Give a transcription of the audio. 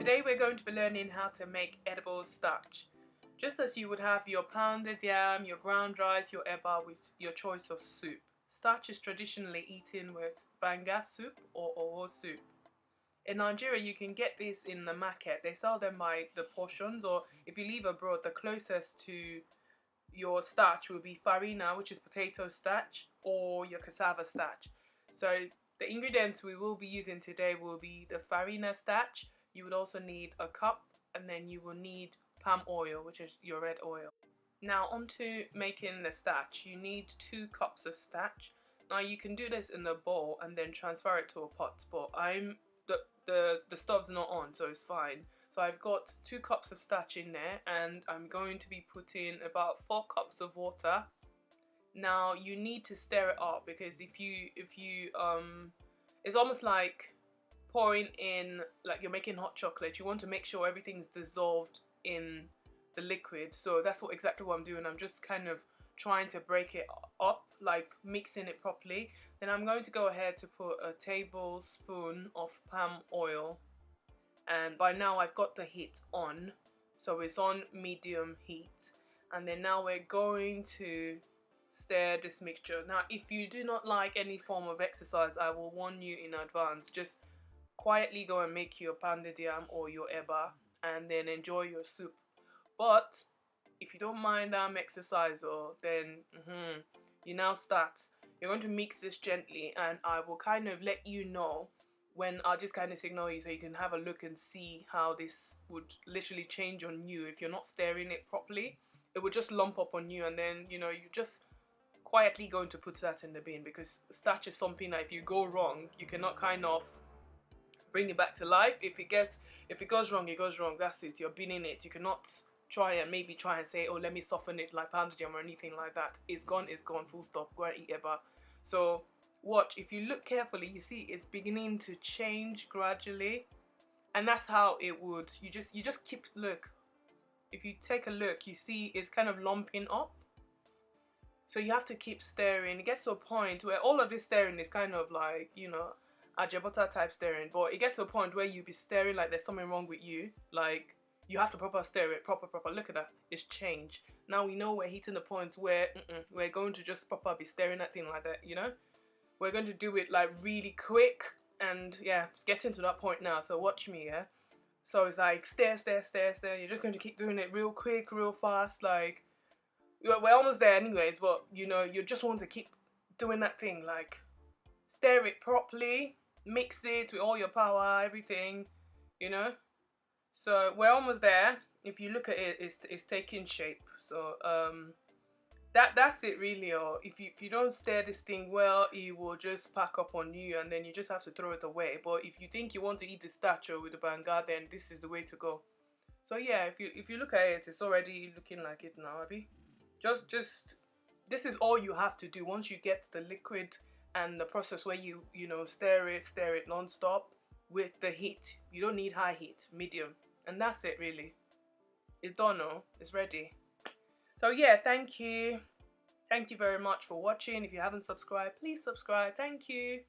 Today we're going to be learning how to make edible starch. Just as you would have your pounded yam, your ground rice, your eba with your choice of soup. Starch is traditionally eaten with Banga soup or Owo Soup. In Nigeria you can get this in the market. They sell them by the portions, or if you live abroad, the closest to your starch will be farina, which is potato starch, or your cassava starch. So the ingredients we will be using today will be the farina starch. You would also need a cup, and then you will need palm oil, which is your red oil. Now onto making the starch. You need 2 cups of starch. Now you can do this in a bowl and then transfer it to a pot, but the stove's not on, so it's fine. So I've got 2 cups of starch in there, and I'm going to be putting about 4 cups of water. Now you need to stir it up, because if you it's almost like pouring in, like you're making hot chocolate. You want to make sure everything's dissolved in the liquid. So that's exactly what I'm doing. I'm just kind of trying to break it up, like mixing it properly. Then I'm going to go ahead to put a tablespoon of palm oil, and by now I've got the heat on, so it's on medium heat. And then now we're going to stir this mixture. Now if you do not like any form of exercise, I will warn you in advance. Just quietly go and make your pounded yam or your eba and then enjoy your soup. But if you don't mind exercise, or then you now start. You're going to mix this gently, and I will kind of let you know when I'll just kind of signal you, so you can have a look and see how this would literally change on you. If you're not stirring it properly, it would just lump up on you, and then you just quietly going to put that in the bin, because starch is something that if you go wrong, you cannot kind of bring it back to life. If it goes wrong, it goes wrong. That's it. You're binning it. You cannot try and say, oh, let me soften it like pounded yam or anything like that. It's gone, full stop. Go and eat eba. So watch. If you look carefully, you see it's beginning to change gradually, and that's how it would. You just keep look. If you take a look, you see it's kind of lumping up. So you have to keep stirring. It gets to a point where all of this stirring is kind of like, ajebota type stirring, but it gets to a point where you be stirring like there's something wrong with you. Like you have to proper stir it, proper. Look at that, it's changed. Now we know we're hitting the point where we're going to just proper be stirring that thing like that. We're going to do it like really quick, and yeah, it's getting to that point now. So watch me, yeah. So it's like stir. You're just going to keep doing it real quick, real fast. Like we're almost there anyways, but you just want to keep doing that thing, like stir it properly, mix it with all your power, everything, So we're almost there. If you look at it, it's taking shape. So that's it really. Or if you don't stir this thing well, it will just pack up on you, and then you just have to throw it away. But if you think you want to eat the starch with the banga, then this is the way to go. So yeah, if you look at it, it's already looking like it now, Abby. Just this is all you have to do. Once you get the liquid and the process where you stir it non-stop with the heat. You don't need high heat, medium, and that's it really. It's done now. It's ready. So yeah, thank you very much for watching. If you haven't subscribed, please subscribe. Thank you.